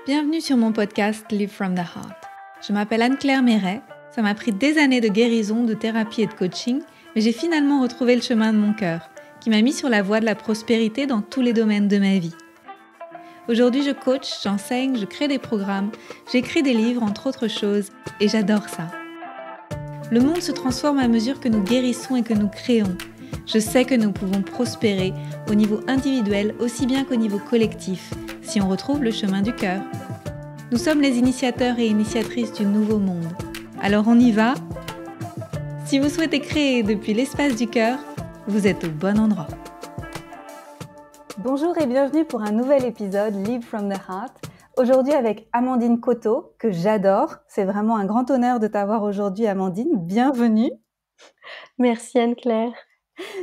Bienvenue sur mon podcast Live from the Heart. Je m'appelle Anne-Claire Méret. Ça m'a pris des années de guérison, de thérapie et de coaching, mais j'ai finalement retrouvé le chemin de mon cœur, qui m'a mis sur la voie de la prospérité dans tous les domaines de ma vie. Aujourd'hui, je coach, j'enseigne, je crée des programmes, j'écris des livres, entre autres choses, et j'adore ça. Le monde se transforme à mesure que nous guérissons et que nous créons. Je sais que nous pouvons prospérer au niveau individuel aussi bien qu'au niveau collectif, si on retrouve le chemin du cœur. Nous sommes les initiateurs et initiatrices du nouveau monde. Alors on y va ? Si vous souhaitez créer depuis l'espace du cœur, vous êtes au bon endroit. Bonjour et bienvenue pour un nouvel épisode Live from the Heart. Aujourd'hui avec Amandine Coteau, que j'adore. C'est vraiment un grand honneur de t'avoir aujourd'hui, Amandine. Bienvenue. Merci Anne-Claire.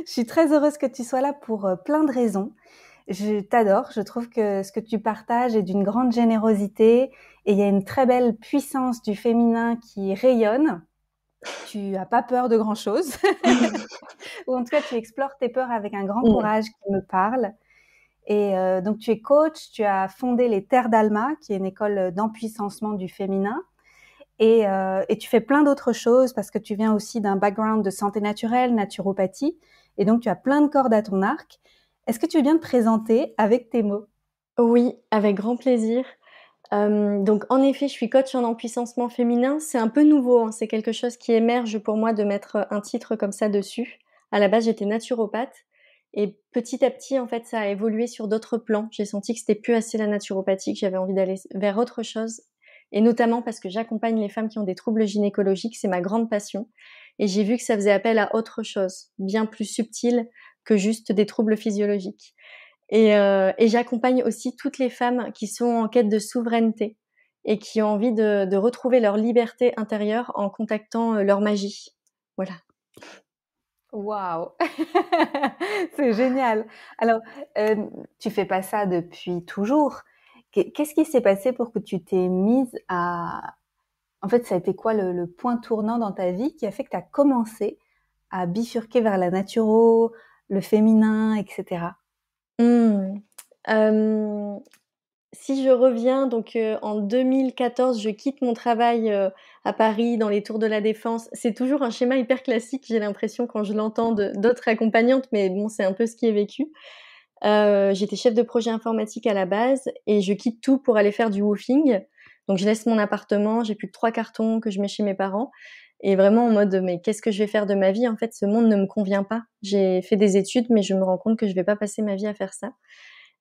Je suis très heureuse que tu sois là pour plein de raisons. Je t'adore, je trouve que ce que tu partages est d'une grande générosité et il y a une très belle puissance du féminin qui rayonne. Tu n'as pas peur de grand-chose, ou en tout cas tu explores tes peurs avec un grand courage qui me parle. Et donc tu es coach, tu as fondé les Terres d'Alma, qui est une école d'empuissancement du féminin. Et tu fais plein d'autres choses parce que tu viens aussi d'un background de santé naturelle, naturopathie, et donc tu as plein de cordes à ton arc. Est-ce que tu veux bien te présenter avec tes mots ? Oui, avec grand plaisir. Donc en effet, je suis coach en empuissancement féminin. C'est un peu nouveau, hein. C'est quelque chose qui émerge pour moi de mettre un titre comme ça dessus. À la base, j'étais naturopathe et petit à petit, en fait, ça a évolué sur d'autres plans. J'ai senti que c'était plus assez la naturopathie, que j'avais envie d'aller vers autre chose. Et notamment parce que j'accompagne les femmes qui ont des troubles gynécologiques, c'est ma grande passion. Et j'ai vu que ça faisait appel à autre chose, bien plus subtil que juste des troubles physiologiques. Et j'accompagne aussi toutes les femmes qui sont en quête de souveraineté et qui ont envie de retrouver leur liberté intérieure en contactant leur magie. Voilà. Waouh, c'est génial. Alors, tu fais pas ça depuis toujours. Qu'est-ce qui s'est passé pour que tu t'es mise à... En fait, ça a été quoi le point tournant dans ta vie qui a fait que tu as commencé à bifurquer vers la naturo, le féminin, etc. Si je reviens, donc en 2014, je quitte mon travail à Paris, dans les Tours de la Défense. C'est toujours un schéma hyper classique, j'ai l'impression, quand je l'entends d'autres accompagnantes, mais bon, c'est un peu ce qui est vécu. J'étais chef de projet informatique à la base et je quitte tout pour aller faire du woofing. Donc je laisse mon appartement, j'ai plus que 3 cartons que je mets chez mes parents et vraiment en mode mais qu'est-ce que je vais faire de ma vie ? En fait, ce monde ne me convient pas. J'ai fait des études mais je me rends compte que je vais pas passer ma vie à faire ça.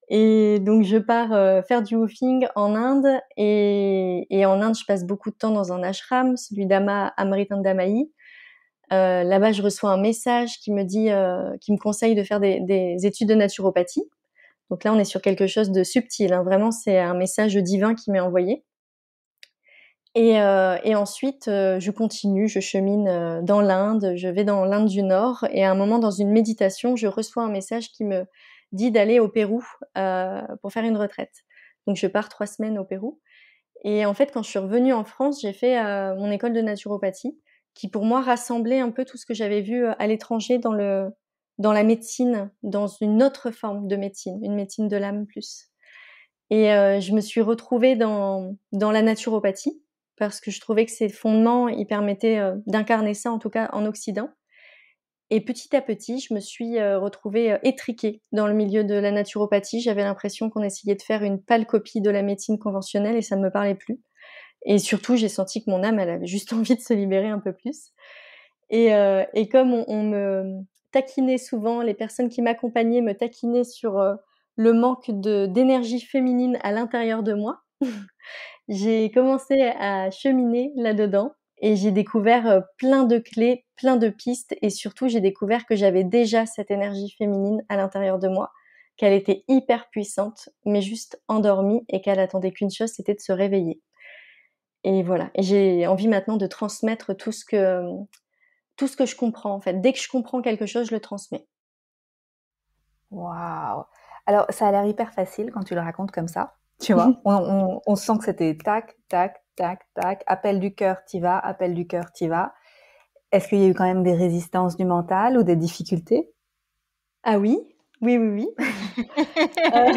Et donc je pars faire du woofing en Inde et en Inde, je passe beaucoup de temps dans un ashram, celui d'Amritandamayi. Là-bas, je reçois un message qui me dit, qui me conseille de faire des études de naturopathie. Donc là, on est sur quelque chose de subtil, hein. Vraiment, c'est un message divin qui m'est envoyé. Et ensuite, je continue, je chemine dans l'Inde, je vais dans l'Inde du Nord. Et à un moment, dans une méditation, je reçois un message qui me dit d'aller au Pérou pour faire une retraite. Donc je pars 3 semaines au Pérou. Et en fait, quand je suis revenue en France, j'ai fait mon école de naturopathie, qui pour moi rassemblait un peu tout ce que j'avais vu à l'étranger dans la médecine, dans une autre forme de médecine, une médecine de l'âme plus. Et je me suis retrouvée dans la naturopathie parce que je trouvais que ses fondements, ils permettaient d'incarner ça, en tout cas en Occident. Et petit à petit, je me suis retrouvée étriquée dans le milieu de la naturopathie. J'avais l'impression qu'on essayait de faire une pâle copie de la médecine conventionnelle et ça ne me parlait plus. Et surtout, j'ai senti que mon âme, elle avait juste envie de se libérer un peu plus. Et comme on me taquinait souvent, les personnes qui m'accompagnaient me taquinaient sur le manque d'énergie féminine à l'intérieur de moi, j'ai commencé à cheminer là-dedans et j'ai découvert plein de clés, plein de pistes et surtout j'ai découvert que j'avais déjà cette énergie féminine à l'intérieur de moi, qu'elle était hyper puissante mais juste endormie et qu'elle attendait qu'une chose, c'était de se réveiller. Et voilà, et j'ai envie maintenant de transmettre tout ce que je comprends en fait. Dès que je comprends quelque chose, je le transmets. Waouh. Alors, ça a l'air hyper facile quand tu le racontes comme ça. Tu vois, on sent que c'était tac, tac, tac, tac, appel du cœur, t'y vas, appel du cœur, t'y vas. Est-ce qu'il y a eu quand même des résistances du mental ou des difficultés ? Ah oui, Oui, oui, oui. Heu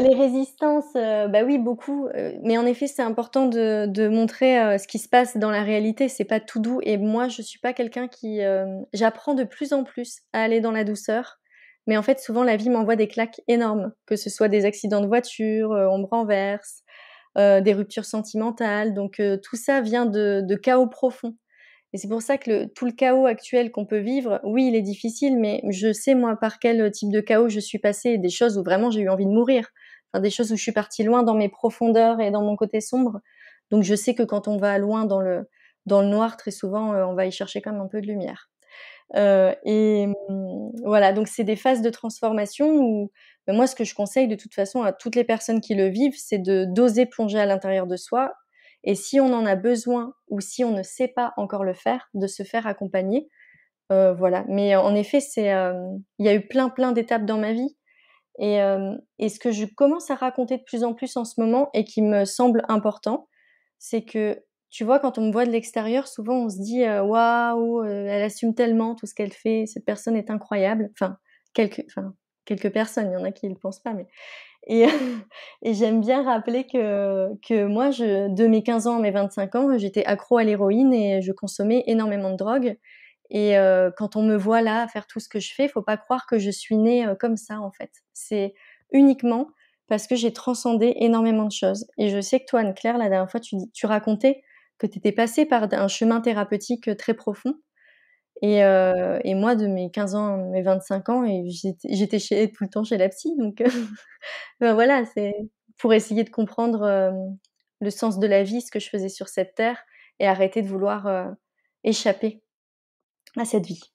les résistances, bah, oui, beaucoup, mais en effet, c'est important de montrer, ce qui se passe dans la réalité. C'est pas tout doux et moi, je suis pas quelqu'un qui, j'apprends de plus en plus à aller dans la douceur, mais en fait, souvent, la vie m'envoie des claques énormes, que ce soit des accidents de voiture, on me renverse, des ruptures sentimentales, donc tout ça vient de chaos profonds et c'est pour ça que tout le chaos actuel qu'on peut vivre, oui, il est difficile, mais je sais moi par quel type de chaos je suis passée et des choses où vraiment j'ai eu envie de mourir. Enfin, des choses où je suis partie loin dans mes profondeurs et dans mon côté sombre. Donc je sais que quand on va loin dans le noir, très souvent, on va y chercher quand même un peu de lumière. Voilà, donc c'est des phases de transformation où moi, ce que je conseille de toute façon à toutes les personnes qui le vivent, c'est d'oser plonger à l'intérieur de soi et si on en a besoin ou si on ne sait pas encore le faire, de se faire accompagner, voilà. Mais en effet, il y a eu plein d'étapes dans ma vie et ce que je commence à raconter de plus en plus en ce moment et qui me semble important, c'est que, tu vois, quand on me voit de l'extérieur, souvent on se dit, «Waouh, elle assume tellement tout ce qu'elle fait, cette personne est incroyable». Quelques personnes, il y en a qui le pensent pas, mais et et j'aime bien rappeler que moi de mes 15 ans à mes 25 ans, j'étais accro à l'héroïne et je consommais énormément de drogue et quand on me voit là faire tout ce que je fais, faut pas croire que je suis née, comme ça en fait. C'est uniquement parce que j'ai transcendé énormément de choses et je sais que toi, Anne-Claire, la dernière fois, tu racontais que tu étais passée par un chemin thérapeutique, très profond et moi de mes 15 ans à mes 25 ans et j'étais tout le temps chez la psy donc ben voilà, c'est pour essayer de comprendre, le sens de la vie, ce que je faisais sur cette terre et arrêter de vouloir, échapper à cette vie.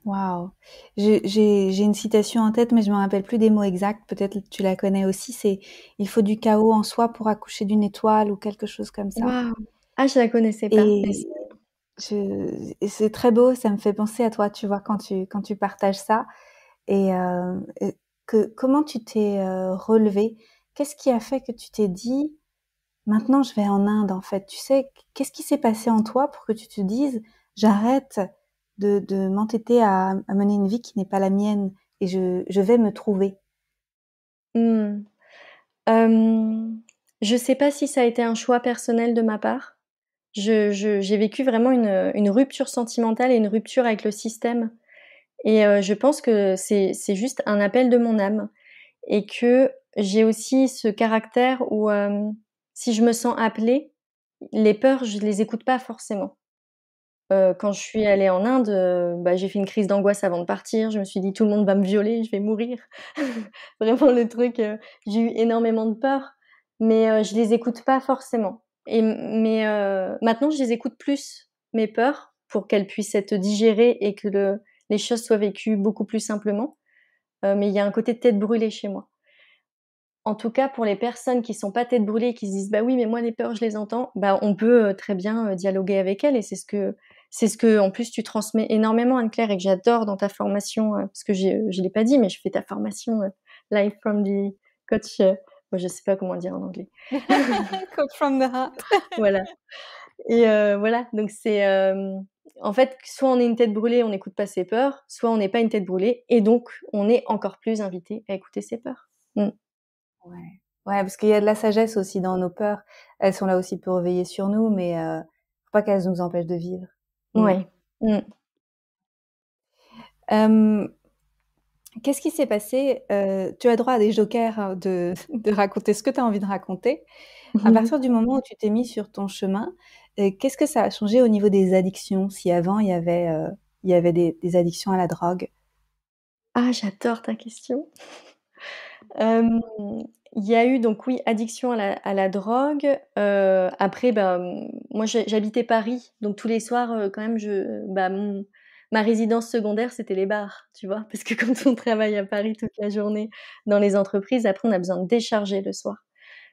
Waouh! J'ai une citation en tête, mais je me rappelle plus des mots exacts. Peut-être tu la connais aussi. C'est il faut du chaos en soi pour accoucher d'une étoile ou quelque chose comme ça. Waouh! Ah, je la connaissais pas, mais Et et c'est très beau. Ça me fait penser à toi, tu vois, quand tu partages ça. Et comment tu t'es relevée? Qu'est-ce qui a fait que tu t'es dit, maintenant je vais en Inde en fait? Tu sais, qu'est-ce qui s'est passé en toi pour que tu te dises, j'arrête de m'entêter à mener une vie qui n'est pas la mienne et je vais me trouver. mmh, hem, je sais pas si ça a été un choix personnel de ma part. J'ai vécu vraiment une rupture sentimentale et une rupture avec le système et je pense que c'est juste un appel de mon âme et que j'ai aussi ce caractère où, si je me sens appelée, les peurs, je les écoute pas forcément. Quand je suis allée en Inde, bah, j'ai fait une crise d'angoisse avant de partir. Je me suis dit: «Tout le monde va me violer, je vais mourir». Vraiment le truc, j'ai eu énormément de peur, mais je les écoute pas forcément mais maintenant je les écoute plus, mes peurs, pour qu'elles puissent être digérées et que les choses soient vécues beaucoup plus simplement, mais il y a un côté tête brûlée chez moi. En tout cas, pour les personnes qui sont pas tête brûlée et qui se disent: «Bah, oui, mais moi les peurs, je les entends», bah, on peut, très bien, dialoguer avec elles et c'est ce que en plus tu transmets énormément Anne-Claire et que j'adore dans ta formation, parce que je l'ai pas dit, mais je fais ta formation, Live from the Coach, moi je sais pas comment dire en anglais. Coach from the heart. Voilà et voilà, donc en fait, soit on est une tête brûlée, on n'écoute pas ses peurs, soit on n'est pas une tête brûlée et donc on est encore plus invité à écouter ses peurs. Mmh. Ouais. Ouais, parce qu'il y a de la sagesse aussi dans nos peurs. Elles sont là aussi pour veiller sur nous, mais faut pas qu'elles nous empêchent de vivre. Mmh. Ouais. Mmh. Hem, Qu'est-ce qui s'est passé? Tu as droit à des jokers, de raconter ce que tu as envie de raconter. À partir du moment où tu t'es mis sur ton chemin, qu'est-ce que ça a changé au niveau des addictions? Si avant il y avait des addictions à la drogue? Ah, j'adore ta question. Hem, il y a eu donc oui, addiction à la drogue, après, bah, moi j'habitais Paris, donc tous les soirs, quand même ma résidence secondaire, c'était les bars, tu vois? Parce que quand on travaille à Paris toute la journée dans les entreprises, après on a besoin de décharger le soir.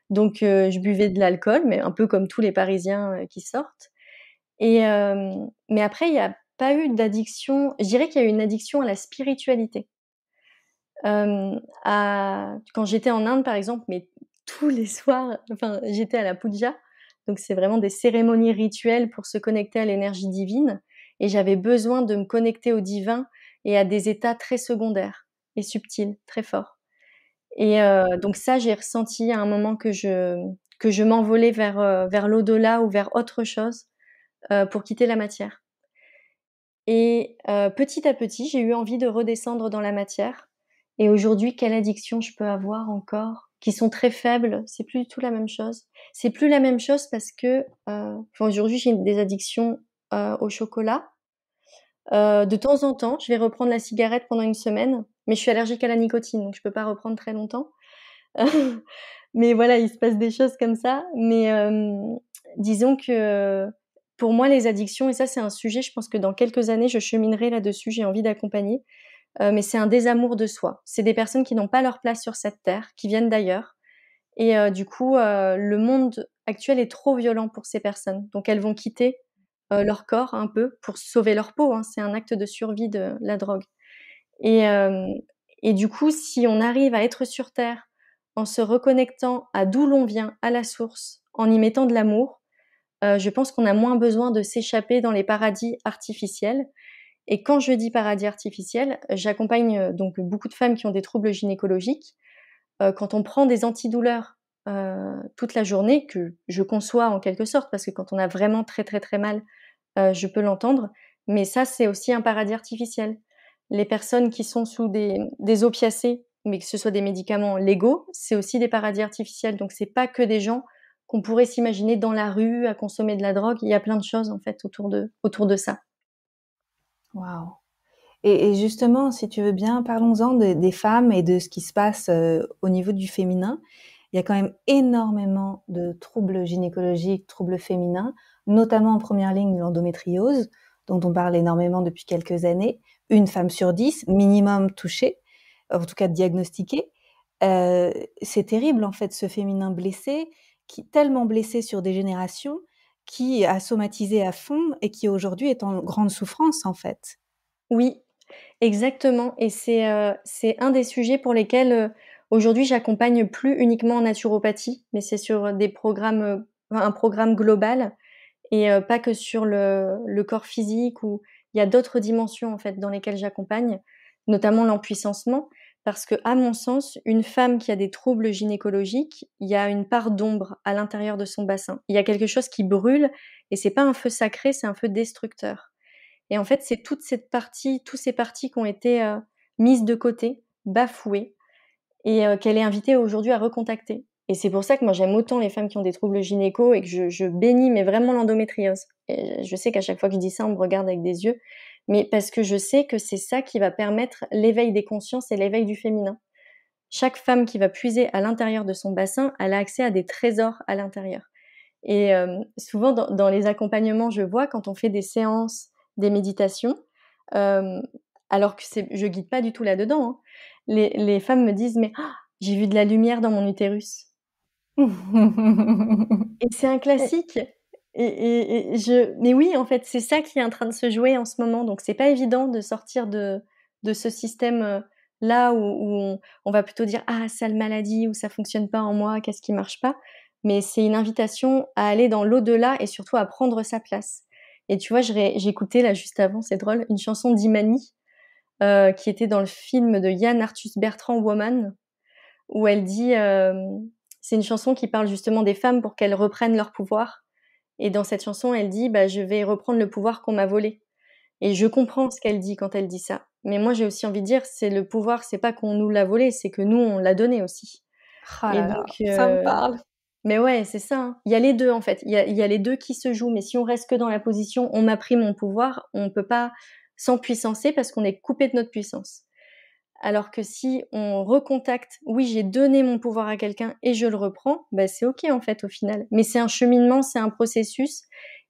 Donc je buvais de l'alcool, mais un peu comme tous les Parisiens, qui sortent mais après il y a pas eu d'addiction. Je dirais qu'il y a eu une addiction à la spiritualité. Quand j'étais en Inde, par exemple, mais tous les soirs, enfin, j'étais à la puja, donc c'est vraiment des cérémonies rituelles pour se connecter à l'énergie divine et j'avais besoin de me connecter au divin et à des états très secondaires. et subtil, très fort. Et donc ça, j'ai ressenti à un moment que je m'envolais vers l'au-delà ou vers autre chose, pour quitter la matière. Et petit à petit, j'ai eu envie de redescendre dans la matière. Et aujourd'hui, quelle addiction je peux avoir encore? Qui sont très faibles, c'est plus du tout la même chose. C'est plus la même chose parce que, aujourd'hui, j'ai des addictions, au chocolat. De temps en temps, je vais reprendre la cigarette pendant une semaine, mais je suis allergique à la nicotine, donc je peux pas reprendre très longtemps. Mais voilà, il se passe des choses comme ça. Mais disons que pour moi, les addictions, et ça c'est un sujet, je pense que dans quelques années, je cheminerai là-dessus, j'ai envie d'accompagner, mais c'est un désamour de soi. C'est des personnes qui n'ont pas leur place sur cette terre, qui viennent d'ailleurs et du coup, le monde actuel est trop violent pour ces personnes. Donc elles vont quitter, leur corps un peu pour sauver leur peau, hein. C'est un acte de survie de la drogue et hem et du coup, si on arrive à être sur terre en se reconnectant à d'où l'on vient, à la source, en y mettant de l'amour, je pense qu'on a moins besoin de s'échapper dans les paradis artificiels. Et quand je dis paradis artificiel, j'accompagne, donc beaucoup de femmes qui ont des troubles gynécologiques. Quand on prend des antidouleurs, toute la journée, que je conçois en quelque sorte, parce que quand on a vraiment très, très, très mal, je peux l'entendre, mais ça, c'est aussi un paradis artificiel. Les personnes qui sont sous des opiacés, mais que ce soit des médicaments légaux, c'est aussi des paradis artificiels. Donc c'est pas que des gens qu'on pourrait s'imaginer dans la rue à consommer de la drogue. Il y a plein de choses en fait autour de ça. Waouh! Et justement, si tu veux bien, parlons-en des femmes et de ce qui se passe au niveau du féminin. Il y a quand même énormément de troubles gynécologiques, troubles féminins, notamment en première ligne l'endométriose, dont on parle énormément depuis quelques années. Une femme sur 10, minimum touchée, en tout cas diagnostiquée. C'est terrible en fait ce féminin blessé, tellement blessé sur des générations, qui a somatisé à fond et qui aujourd'hui est en grande souffrance en fait. Oui, exactement, et c'est un des sujets pour lesquels, aujourd'hui j'accompagne plus uniquement en naturopathie, mais c'est sur des programmes, un programme global et pas que sur le corps physique, où il y a d'autres dimensions en fait dans lesquelles j'accompagne, notamment l'empuissancement. Parce que, à mon sens, une femme qui a des troubles gynécologiques, il y a une part d'ombre à l'intérieur de son bassin. Il y a quelque chose qui brûle et c'est pas un feu sacré, c'est un feu destructeur. Et en fait, c'est toute cette partie, tous ces parties qui ont été, mises de côté, bafouées et qu'elle est invitée aujourd'hui à recontacter. Et c'est pour ça que moi j'aime autant les femmes qui ont des troubles gynéco et que je bénis mais vraiment l'endométriose. Et je sais qu'à chaque fois que je dis ça, on me regarde avec des yeux, mais parce que je sais que c'est ça qui va permettre l'éveil des consciences et l'éveil du féminin. Chaque femme qui va puiser à l'intérieur de son bassin, elle a accès à des trésors à l'intérieur. Et souvent dans les accompagnements, je vois quand on fait des séances, des méditations, hem, alors que je guide pas du tout là-dedans, hein. Les femmes me disent: «Mais j'ai vu de la lumière dans mon utérus». Et c'est un classique mais oui, en fait, c'est ça qui est en train de se jouer en ce moment, donc c'est pas évident de sortir de ce système, là où on va plutôt dire: «Ah, sale maladie» ou «Ça fonctionne pas en moi, qu'est-ce qui marche pas?» Mais c'est une invitation à aller dans l'au-delà et surtout à prendre sa place. Et tu vois, j'écoutais là juste avant, c'est drôle, une chanson d'Imani, qui était dans le film de Yann Arthus Bertrand, Woman, où elle dit, c'est une chanson qui parle justement des femmes pour qu'elles reprennent leur pouvoir. Et dans cette chanson, elle dit: «Bah, je vais reprendre le pouvoir qu'on m'a volé». Et je comprends ce qu'elle dit quand elle dit ça. Mais moi, j'ai aussi envie de dire, c'est le pouvoir, c'est pas qu'on nous l'a volé, c'est que nous, on l'a donné aussi. Ah Et là donc là, ça me parle. mais ouais, c'est ça, hein. Il y a les 2 en fait. Il y a les 2 qui se jouent, mais si on reste que dans la position: «On m'a pris mon pouvoir», on peut pas s'empuissancer parce qu'on est coupé de notre puissance. Alors que si on recontacte: «Oui, j'ai donné mon pouvoir à quelqu'un et je le reprends», bah, c'est OK en fait au final. Mais c'est un cheminement, c'est un processus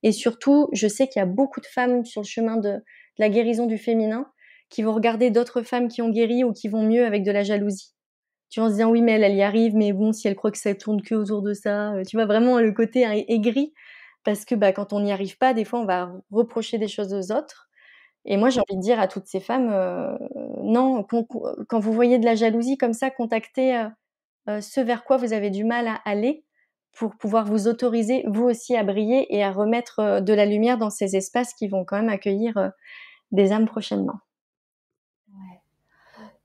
et surtout, je sais qu'il y a beaucoup de femmes sur le chemin de la guérison du féminin qui vont regarder d'autres femmes qui ont guéri ou qui vont mieux avec de la jalousie. Tu vois, en se disant: «Oui, mais elle y arrive, mais bon, si elle croit que ça tourne que autour de ça», tu vois? Vraiment le côté aigri parce que, bah, quand on n'y arrive pas, des fois, on va reprocher des choses aux autres. Et moi, j'ai envie de dire à toutes ces femmes, non, quand vous voyez de la jalousie comme ça, contactez, ce vers quoi vous avez du mal à aller pour pouvoir vous autoriser, vous aussi, à briller et à remettre, de la lumière dans ces espaces qui vont quand même accueillir, des âmes prochainement. Ouais.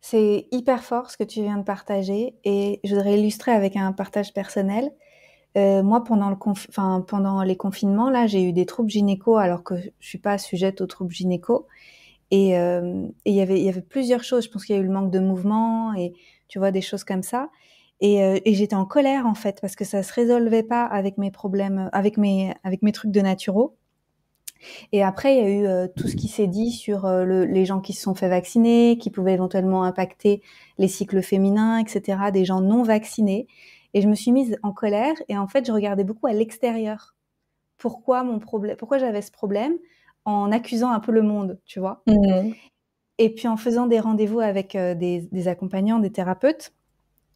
C'est hyper fort ce que tu viens de partager et je voudrais illustrer avec un partage personnel. Moi, pendant les confinements, là, j'ai eu des troubles gynéco alors que je suis pas sujette aux troubles gynéco. Et il y avait plusieurs choses. Je pense qu'il y a eu le manque de mouvement et tu vois des choses comme ça. Et j'étais en colère en fait parce que ça se résolvait pas avec mes problèmes, avec mes trucs de naturo. Et après, il y a eu tout ce qui s'est dit sur les gens qui se sont fait vacciner, qui pouvaient éventuellement impacter les cycles féminins, etc. Des gens non vaccinés. Et je me suis mise en colère. Et en fait, je regardais beaucoup à l'extérieur. Pourquoi j'avais ce problème, en accusant un peu le monde, tu vois. Mmh. Et puis en faisant des rendez-vous avec des accompagnants, des thérapeutes,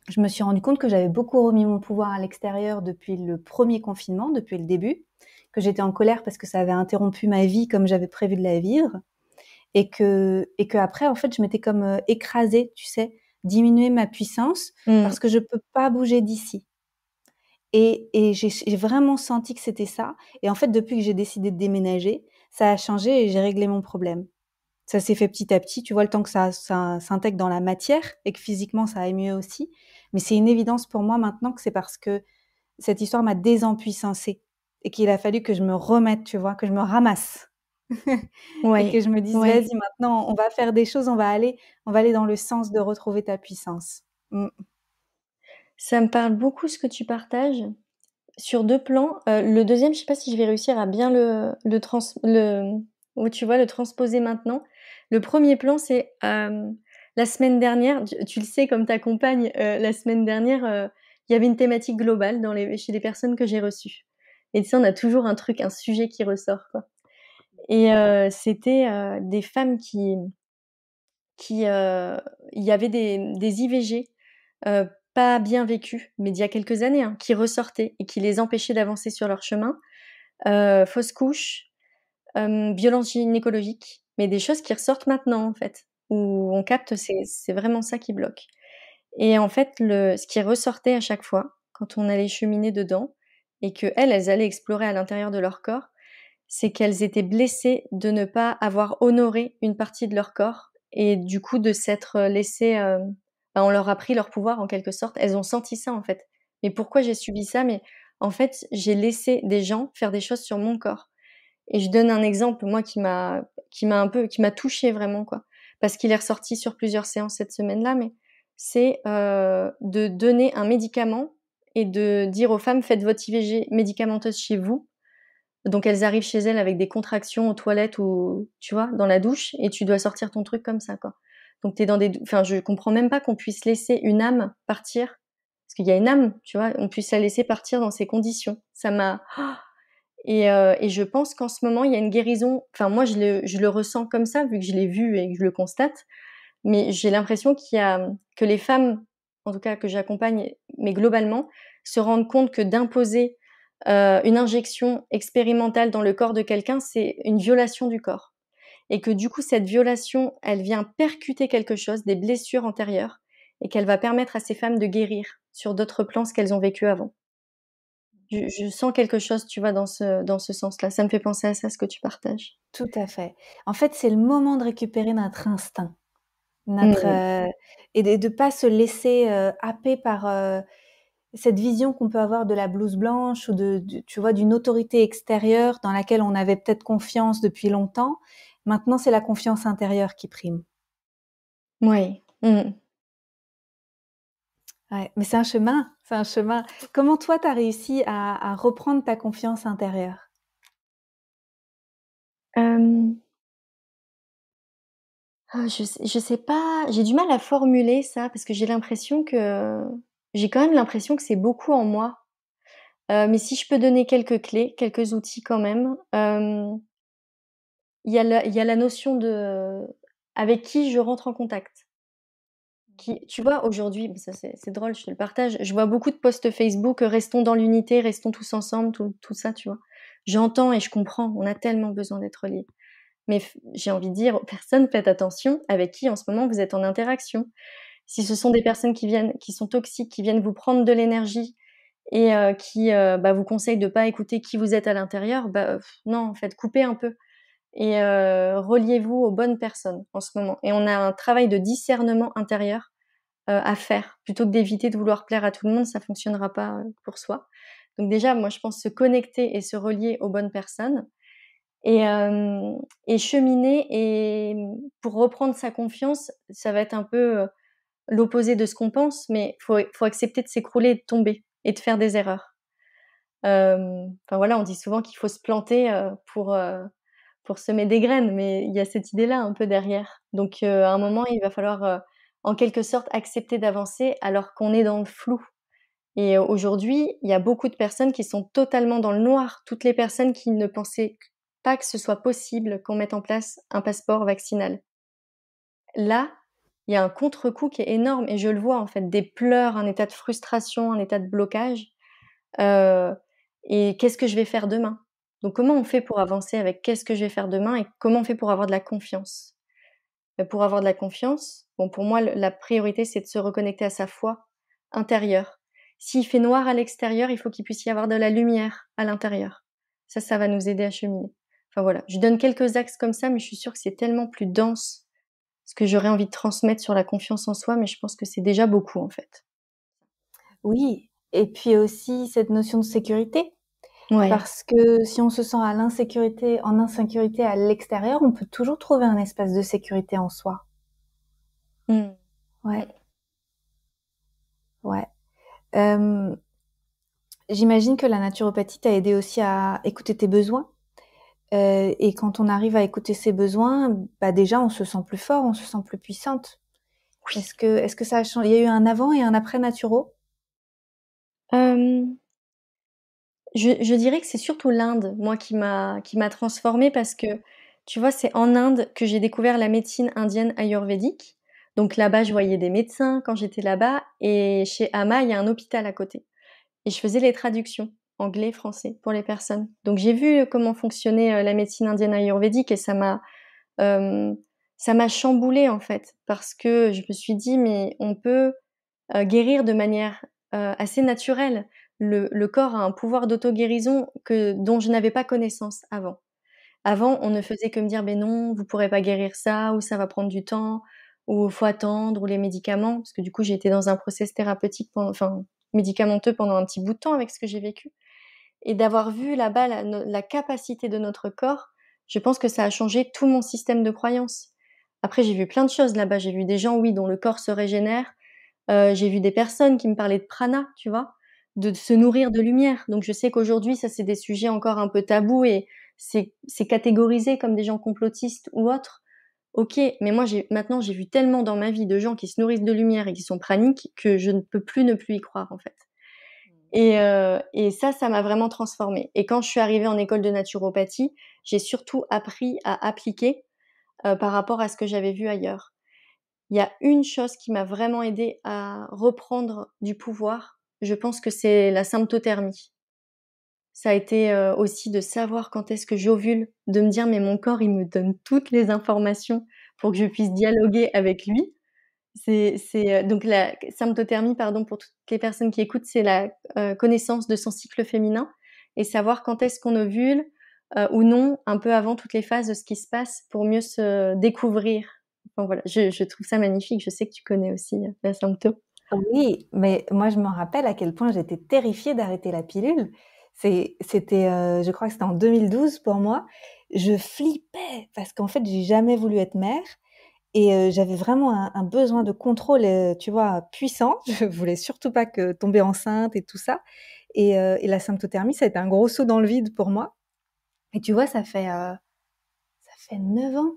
je me suis rendu compte que j'avais beaucoup remis mon pouvoir à l'extérieur depuis le premier confinement, depuis le début, que j'étais en colère parce que ça avait interrompu ma vie comme j'avais prévu de la vivre, et que après en fait je m'étais comme écrasée, tu sais, diminuer ma puissance Mmh. parce que je peux pas bouger d'ici. Et j'ai vraiment senti que c'était ça. Et en fait, depuis que j'ai décidé de déménager, ça a changé et j'ai réglé mon problème. Ça s'est fait petit à petit, tu vois, le temps que ça s'intègre dans la matière et que physiquement ça aille mieux aussi. Mais c'est une évidence pour moi maintenant que c'est parce que cette histoire m'a désempuissancée et qu'il a fallu que je me remette, tu vois, que je me ramasse et que Ouais, je me dise, ouais. vas-y, maintenant, on va faire des choses, on va aller dans le sens de retrouver ta puissance. Mm. Ça me parle beaucoup ce que tu partages sur 2 plans. Le deuxième, je sais pas si je vais réussir à bien ouais, tu vois, le transposer maintenant. Le premier plan, c'est, la semaine dernière, tu le sais comme ta compagne, la semaine dernière, il y avait une thématique globale chez les personnes que j'ai reçues et tu sais, on a toujours un truc, un sujet qui ressort, quoi et c'était, des femmes qui il y avait des IVG, pas bien vécues, mais d'il y a quelques années, hein, qui ressortaient et qui les empêchaient d'avancer sur leur chemin. Fausse couche, violences gynécologiques, mais des choses qui ressortent maintenant, en fait, où on capte c'est vraiment ça qui bloque et en fait, ce qui ressortait à chaque fois, quand on allait cheminer dedans et qu'elles, elles allaient explorer à l'intérieur de leur corps, c'est qu'elles étaient blessées de ne pas avoir honoré une partie de leur corps et du coup de s'être laissées, on leur a pris leur pouvoir en quelque sorte. Elles ont senti ça, en fait. Mais pourquoi j'ai subi ça? Mais en fait, j'ai laissé des gens faire des choses sur mon corps et je donne un exemple, moi, qui m'a touchée vraiment, quoi, parce qu'il est ressorti sur plusieurs séances cette semaine-là, mais c'est, de donner un médicament et de dire aux femmes: «Faites votre IVG médicamenteuse chez vous». Donc elles arrivent chez elles avec des contractions aux toilettes ou tu vois, dans la douche et tu dois sortir ton truc comme ça, quoi. Donc tu es dans enfin, je comprends même pas qu'on puisse laisser une âme partir, parce qu'il y a une âme, tu vois? On puisse la laisser partir dans ces conditions. Ça m'a et je pense qu'en ce moment, il y a une guérison enfin moi je le ressens comme ça, vu que je l'ai vu et que je le constate, mais j'ai l'impression que les femmes, en tout cas que j'accompagne, mais globalement, se rendent compte que d'imposer, une injection expérimentale dans le corps de quelqu'un, c'est une violation du corps et que du coup, cette violation, elle vient percuter quelque chose, des blessures antérieures et qu'elle va permettre à ces femmes de guérir sur d'autres plans ce qu'elles ont vécu avant. Je sens quelque chose, tu vois, dans ce sens-là. Ça me fait penser à ça, ce que tu partages. Tout à fait. En fait, c'est le moment de récupérer notre instinct, notre Mmh. et de pas se laisser happer par cette vision qu'on peut avoir de la blouse blanche ou tu vois, d'une autorité extérieure dans laquelle on avait peut-être confiance depuis longtemps. Maintenant, c'est la confiance intérieure qui prime. Ouais. Mmh. Ouais, mais c'est un chemin, c'est un chemin. Comment toi, tu as réussi à reprendre ta confiance intérieure? Hem je sais pas, j'ai du mal à formuler ça parce que j'ai quand même l'impression que c'est beaucoup en moi. Mais si je peux donner quelques clés, quelques outils quand même, il y a la notion de avec qui je rentre en contact. Tu vois, aujourd'hui, bah, ça c'est drôle, je te le partage, je vois beaucoup de posts Facebook, «Restons dans l'unité, restons tous ensemble», tout ça, tu vois? J'entends et je comprends, on a tellement besoin d'être liés. Mais j'ai envie de dire aux personnes: «Faites attention avec qui en ce moment vous êtes en interaction». Si ce sont des personnes qui sont toxiques, qui viennent vous prendre de l'énergie et qui, vous conseillent de pas écouter qui vous êtes à l'intérieur, non, en fait, coupez un peu. et reliez-vous aux bonnes personnes en ce moment. Et on a un travail de discernement intérieur à faire. Plutôt que d'éviter de vouloir plaire à tout le monde, ça fonctionnera pas pour soi. Donc déjà, moi, je pense se connecter et se relier aux bonnes personnes et, et cheminer. Et pour reprendre sa confiance, ça va être un peu l'opposé de ce qu'on pense, mais faut accepter de s'écrouler et de tomber et de faire des erreurs. Enfin voilà, on dit souvent qu'il faut se planter pour semer des graines, mais il y a cette idée-là un peu derrière. Donc à un moment, il va falloir en quelque sorte accepter d'avancer alors qu'on est dans le flou. Et aujourd'hui, il y a beaucoup de personnes qui sont totalement dans le noir. Toutes les personnes qui ne pensaient pas que ce soit possible qu'on mette en place un passeport vaccinal. Là, il y a un contre-coup qui est énorme et je le vois en fait, des pleurs, un état de frustration, un état de blocage. Heu et qu'est-ce que je vais faire demain? Donc comment on fait pour avancer avec qu'est-ce que je vais faire demain et comment on fait pour avoir de la confiance? Pour avoir de la confiance, bon pour moi la priorité c'est de se reconnecter à sa foi intérieure. S'il fait noir à l'extérieur, il faut qu'il puisse y avoir de la lumière à l'intérieur. Ça va nous aider à cheminer. Enfin voilà, je donne quelques axes comme ça, mais je suis sûre que c'est tellement plus dense ce que j'aurais envie de transmettre sur la confiance en soi, mais je pense que c'est déjà beaucoup en fait. Oui, et puis aussi cette notion de sécurité, Ouais. parce que si on se sent en insécurité à l'extérieur, on peut toujours trouver un espace de sécurité en soi. Mmh. Ouais, ouais. Euh, J'imagine que la naturopathie t'a aidé aussi à écouter tes besoins. Et quand on arrive à écouter ses besoins, bah déjà on se sent plus fort, on se sent plus puissante. Oui. Est-ce que ça a changé? Il y a eu un avant et un après naturo? Hem je dirais que c'est surtout l'Inde, moi, qui m'a transformée parce que, tu vois, c'est en Inde que j'ai découvert la médecine indienne ayurvédique. Donc là-bas, je voyais des médecins quand j'étais là-bas et chez Amma, il y a un hôpital à côté et je faisais les traductions anglais, français pour les personnes. Donc j'ai vu comment fonctionnait, la médecine indienne ayurvédique et hem, ça m'a chamboulée, en fait, parce que je me suis dit: «Mais on peut guérir de manière assez naturelle. Le corps a un pouvoir d'auto-guérison dont je n'avais pas connaissance avant. Avant, on ne faisait que me dire: «Beh non, vous pourrez pas guérir ça» ou «Ça va prendre du temps» ou «Faut attendre» ou les médicaments. Parce que du coup, j'ai été dans un process thérapeutique médicamenteux pendant un petit bout de temps avec ce que j'ai vécu et d'avoir vu là-bas la capacité de notre corps, je pense que ça a changé tout mon système de croyances. Après, j'ai vu plein de choses là-bas. J'ai vu des gens, oui, dont le corps se régénère. J'ai vu des personnes qui me parlaient de prana, tu vois? De se nourrir de lumière. Donc je sais qu'aujourd'hui, ça, c'est des sujets encore un peu tabous et c'est catégorisé comme des gens complotistes ou autres. OK, mais moi maintenant j'ai vu tellement dans ma vie de gens qui se nourrissent de lumière et qui sont praniques que je ne peux plus ne plus y croire, en fait. Et ça m'a vraiment transformée. Et quand je suis arrivée en école de naturopathie, j'ai surtout appris à appliquer, par rapport à ce que j'avais vu ailleurs. Il y a une chose qui m'a vraiment aidée à reprendre du pouvoir, je pense que c'est la symptothermie. Ça a été, aussi de savoir quand est-ce que j'ovule, de me dire: «Mais mon corps, il me donne toutes les informations pour que je puisse dialoguer avec lui». Donc la symptothermie, pardon, pour toutes les personnes qui écoutent, c'est la, connaissance de son cycle féminin et savoir quand est-ce qu'on ovule, ou non, un peu avant toutes les phases de ce qui se passe pour mieux se découvrir. Enfin voilà, je trouve ça magnifique. Je sais que tu connais aussi, la sympto. Oui, mais moi je me rappelle à quel point j'étais terrifiée d'arrêter la pilule. C'était, je crois que c'était en 2012 pour moi. Je flippais parce qu'en fait, j'ai jamais voulu être mère et j'avais vraiment un besoin de contrôle, tu vois, puissant. Je voulais surtout pas que tomber enceinte et tout ça et la symptothermie, ça a été un gros saut dans le vide pour moi et tu vois, ça fait 9 ans.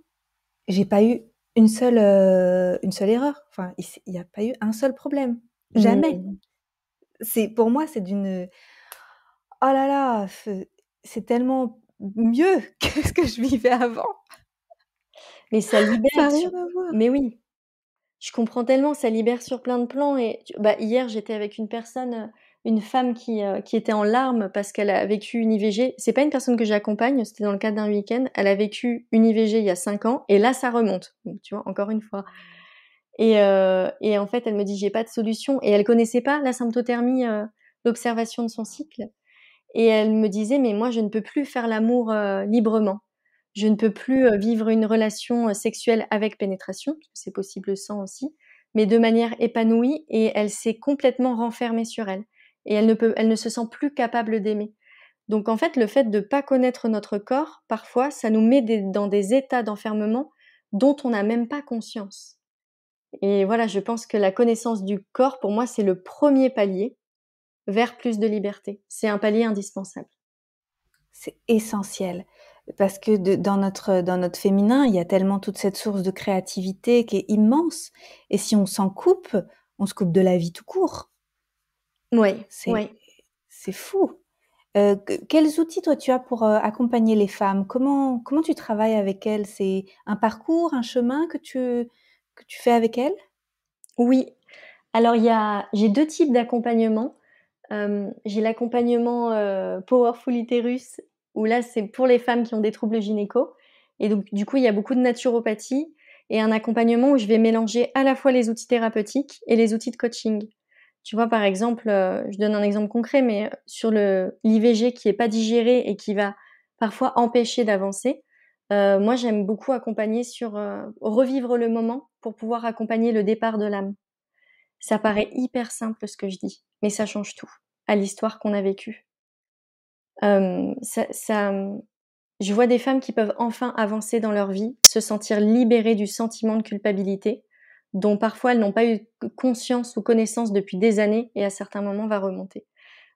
J'ai pas eu une seule erreur. Enfin, il y a pas eu un seul problème. Jamais. Mmh. Pour moi, c'est d'une oh là là, c'est tellement mieux que ce que je vivais avant. Mais ça Ça libère a rien sur à voir. mais oui, je comprends tellement, ça libère sur plein de plans et hier, j'étais avec une personne, une femme qui était en larmes parce qu'elle a vécu une IVG. C'est pas une personne que j'accompagne, c'était dans le cadre d'un week-end. Elle a vécu une IVG il y a 5 ans et là, ça remonte. Donc tu vois, encore une fois et en fait, elle me dit: «J'ai pas de solution» et elle connaissait pas la symptothermie, l'observation de son cycle et elle me disait: «Mais moi, je ne peux plus faire l'amour, librement. Je ne peux plus vivre une relation sexuelle avec pénétration, parce que c'est possible sans aussi, mais de manière épanouie, et elle s'est complètement renfermée sur elle. Et elle ne se sent plus capable d'aimer. Donc en fait, le fait de pas connaître notre corps, parfois, ça nous met dans des états d'enfermement dont on n'a même pas conscience. Et voilà, je pense que la connaissance du corps, pour moi, c'est le premier palier vers plus de liberté. C'est un palier indispensable. C'est essentiel parce que dans notre féminin, il y a tellement toute cette source de créativité qui est immense. Et si on s'en coupe, on se coupe de la vie tout court. Oui, c'est fou. Quels outils toi tu as pour accompagner les femmes? Comment tu travailles avec elles? C'est un parcours, un chemin que tu fais avec elles? Oui. Alors j'ai 2 types d'accompagnement. J'ai l'accompagnement Powerful Utérus, où là c'est pour les femmes qui ont des troubles gynéco, et donc du coup il y a beaucoup de naturopathie, et un accompagnement où je vais mélanger à la fois les outils thérapeutiques et les outils de coaching. Tu vois, par exemple, je donne un exemple concret, mais sur l'IVG qui est pas digéré et qui va parfois empêcher d'avancer, moi j'aime beaucoup accompagner sur revivre le moment pour pouvoir accompagner le départ de l'âme. Ça paraît hyper simple ce que je dis, mais ça change tout à l'histoire qu'on a vécue. Je vois des femmes qui peuvent enfin avancer dans leur vie, se sentir libérées du sentiment de culpabilité, dont parfois elles n'ont pas eu conscience ou connaissance depuis des années, et à certains moments va remonter.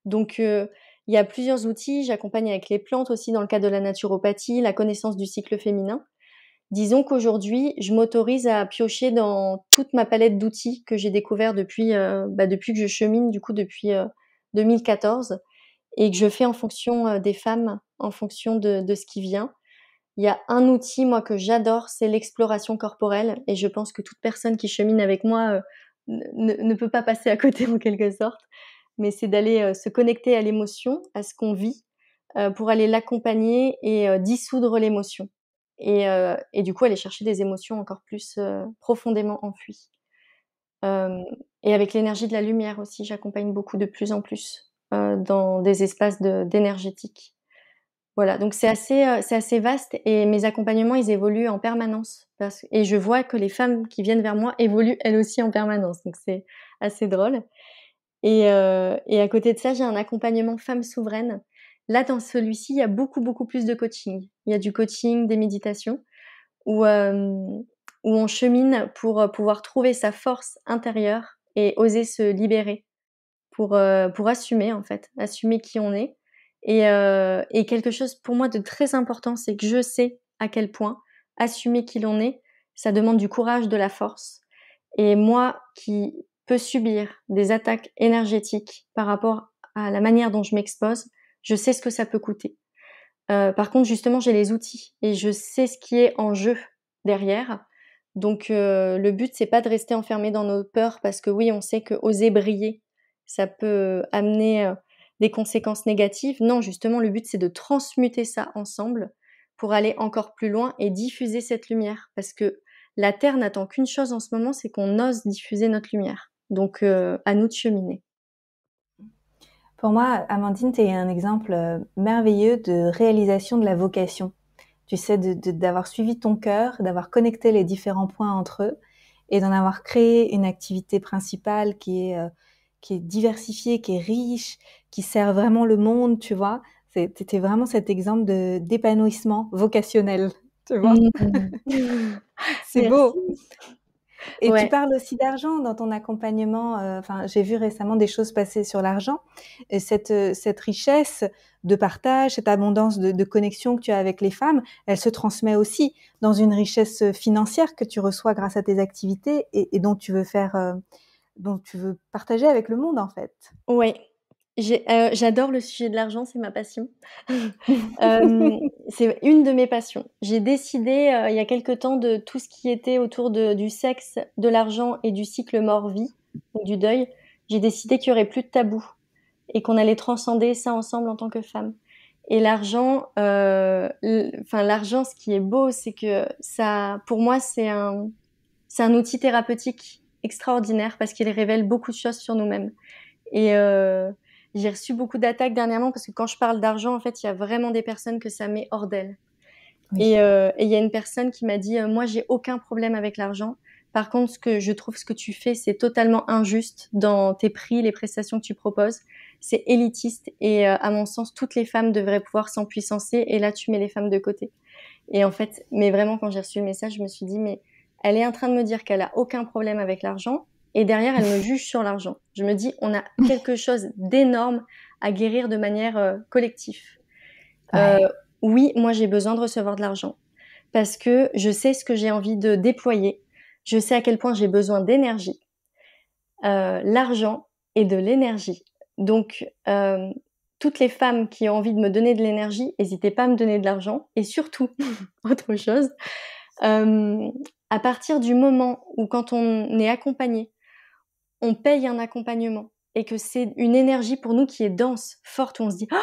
Donc il y a plusieurs outils, j'accompagne avec les plantes aussi dans le cadre de la naturopathie, la connaissance du cycle féminin. Disons qu'aujourd'hui, je m'autorise à piocher dans toute ma palette d'outils que j'ai découvert depuis que je chemine, du coup depuis 2014, et que je fais en fonction des femmes, en fonction de ce qui vient. Il y a un outil, moi, que j'adore, c'est l'exploration corporelle, et je pense que toute personne qui chemine avec moi ne peut pas passer à côté en quelque sorte, mais c'est d'aller se connecter à l'émotion, à ce qu'on vit, pour aller l'accompagner et dissoudre l'émotion. Et du coup, aller chercher des émotions encore plus profondément enfuies. Et avec l'énergie de la lumière aussi, j'accompagne beaucoup de plus en plus dans des espaces d'énergétique. Voilà, donc c'est assez vaste, et mes accompagnements, ils évoluent en permanence. Et je vois que les femmes qui viennent vers moi évoluent elles aussi en permanence, donc c'est assez drôle. Et à côté de ça, j'ai un accompagnement femme souveraine. Là, dans celui-ci, il y a beaucoup, beaucoup plus de coaching. Il y a du coaching, des méditations, où on chemine pour pouvoir trouver sa force intérieure et oser se libérer pour assumer, en fait, assumer qui on est. Et quelque chose pour moi de très important, c'est que je sais à quel point assumer qui l'on est, ça demande du courage, de la force. Et moi qui peux subir des attaques énergétiques par rapport à la manière dont je m'expose, je sais ce que ça peut coûter. Par contre, justement, j'ai les outils et je sais ce qui est en jeu derrière. Donc, le but, c'est pas de rester enfermé dans nos peurs, parce que oui, on sait que oser briller, ça peut amener des conséquences négatives. Non, justement, le but, c'est de transmuter ça ensemble pour aller encore plus loin et diffuser cette lumière. Parce que la Terre n'attend qu'une chose en ce moment, c'est qu'on ose diffuser notre lumière. Donc, à nous de cheminer. Pour moi, Amandine, tu es un exemple merveilleux de réalisation de la vocation. Tu sais, d'avoir suivi ton cœur, d'avoir connecté les différents points entre eux et d'en avoir créé une activité principale qui est diversifiée, qui est riche, qui sert vraiment le monde, tu vois. T'étais vraiment cet exemple d'épanouissement vocationnel, tu vois. C'est beau. Et tu Ouais. parles aussi d'argent dans ton accompagnement. Enfin, j'ai vu récemment des choses passer sur l'argent. Et cette richesse de partage, cette abondance de connexion que tu as avec les femmes, elle se transmet aussi dans une richesse financière que tu reçois grâce à tes activités et dont tu veux partager avec le monde, en fait. Ouais. J'adore le sujet de l'argent, c'est ma passion. C'est une de mes passions. J'ai décidé, il y a quelque temps, de tout ce qui était autour du sexe, de l'argent et du cycle mort-vie, donc du deuil. J'ai décidé qu'il y aurait plus de tabou et qu'on allait transcender ça ensemble en tant que femme. Et l'argent, l'argent, ce qui est beau, c'est que ça, pour moi, c'est un outil thérapeutique extraordinaire, parce qu'il révèle beaucoup de choses sur nous-mêmes. Et j'ai reçu beaucoup d'attaques dernièrement, parce que quand je parle d'argent, en fait, il y a vraiment des personnes que ça met hors d'elles. Oui. Et il y a une personne qui m'a dit, moi, j'ai aucun problème avec l'argent. Par contre, ce que tu fais, c'est totalement injuste dans tes prix, les prestations que tu proposes. C'est élitiste et à mon sens, toutes les femmes devraient pouvoir s'empuissancer et là, tu mets les femmes de côté. Et en fait, mais vraiment, quand j'ai reçu le message, je me suis dit, mais elle est en train de me dire qu'elle a aucun problème avec l'argent et derrière, elle me juge sur l'argent. Je me dis, on a quelque chose d'énorme à guérir de manière collective. Euh, Ouais. oui, moi, j'ai besoin de recevoir de l'argent parce que je sais ce que j'ai envie de déployer. Je sais à quel point j'ai besoin d'énergie. L'argent est de l'énergie. Donc, toutes les femmes qui ont envie de me donner de l'énergie, n'hésitez pas à me donner de l'argent. Et surtout, autre chose, à partir du moment où quand on est accompagné, on paye un accompagnement et que c'est une énergie pour nous qui est dense, forte, où on se dit «Oh,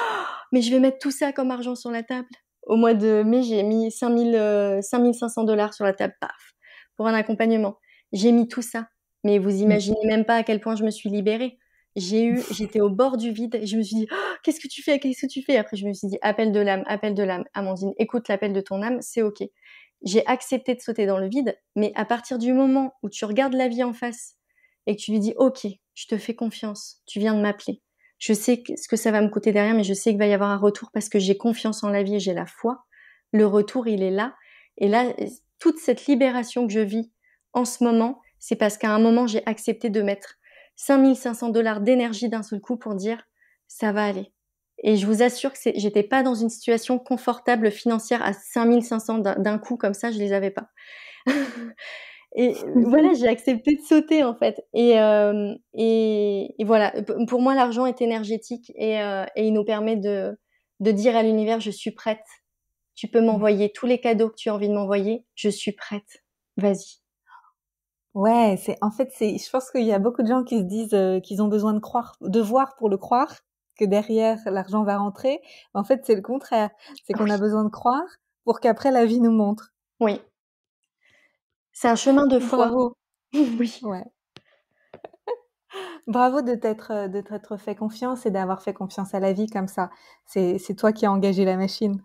mais je vais mettre tout ça comme argent sur la table». Au mois de mai, j'ai mis 5500 $ sur la table, paf, pour un accompagnement. J'ai mis tout ça, mais vous Mm. imaginez même pas à quel point je me suis libérée. J'étais au bord du vide et je me suis dit «Oh, qu'est-ce que tu fais? Qu'est-ce que tu fais?» Après, je me suis dit appel de l'âme, appel de l'âme. Amandine, écoute l'appel de ton âme, c'est ok. J'ai accepté de sauter dans le vide, mais à partir du moment où tu regardes la vie en face et que tu lui dis ok, je te fais confiance, tu viens de m'appeler. Je sais ce que ça va me coûter derrière, mais je sais qu'il va y avoir un retour parce que j'ai confiance en la vie et j'ai la foi. Le retour, il est là. Et là, toute cette libération que je vis en ce moment, c'est parce qu'à un moment, j'ai accepté de mettre 5500 $ d'énergie d'un seul coup pour dire ça va aller. Et je vous assure que j'étais pas dans une situation confortable financière à 5500 d'un coup comme ça, je les avais pas. Et voilà, j'ai accepté de sauter en fait. Et voilà, pour moi, l'argent est énergétique et il nous permet de dire à l'univers, je suis prête. Tu peux m'envoyer tous les cadeaux que tu as envie de m'envoyer. Je suis prête. Vas-y. Ouais, je pense qu'il y a beaucoup de gens qui se disent qu'ils ont besoin de croire, de voir pour le croire, que derrière l'argent va rentrer. En fait, c'est le contraire. C'est qu'on a besoin de croire pour qu'après la vie nous montre. Oui, c'est un chemin de foi. Bravo. Oui. Ouais. Bravo de t'être fait confiance et d'avoir fait confiance à la vie comme ça. C'est toi qui as engagé la machine.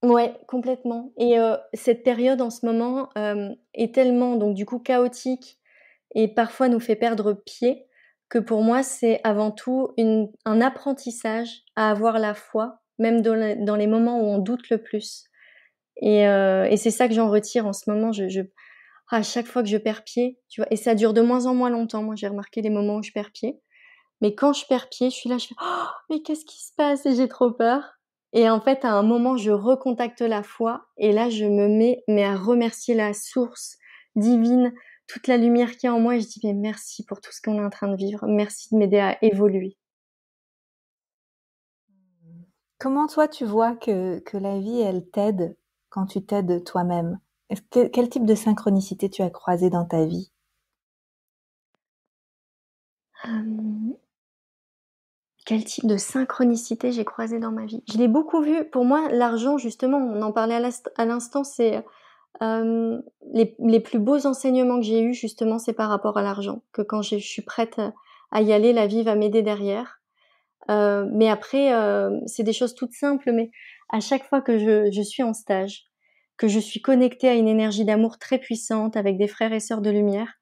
Ouais, complètement. Et cette période en ce moment est tellement donc du coup chaotique et parfois nous fait perdre pied que pour moi c'est avant tout un apprentissage à avoir la foi, même dans les moments où on doute le plus. Et c'est ça que j'en retire en ce moment. À chaque fois que je perds pied, tu vois, et ça dure de moins en moins longtemps. Moi, j'ai remarqué les moments où je perds pied. Mais quand je perds pied, je suis là, je fais «Oh, mais qu'est-ce qui se passe?» et j'ai trop peur. Et en fait, à un moment, je recontacte la foi et là, je me mets mais à remercier la source divine, toute la lumière qu'il y a en moi et je dis mais merci pour tout ce qu'on est en train de vivre. Merci de m'aider à évoluer. Comment toi tu vois que la vie elle t'aide quand tu t'aides toi-même? Quel type de synchronicité tu as croisé dans ta vie? Hem, quel type de synchronicité j'ai croisé dans ma vie? Je l'ai beaucoup vu. Pour moi, l'argent, justement, on en parlait à l'instant, c'est les plus beaux enseignements que j'ai eus justement, c'est par rapport à l'argent, que quand je suis prête à y aller, la vie va m'aider derrière. Mais après, c'est des choses toutes simples, mais à chaque fois que je suis en stage, que je suis connectée à une énergie d'amour très puissante avec des frères et sœurs de lumière,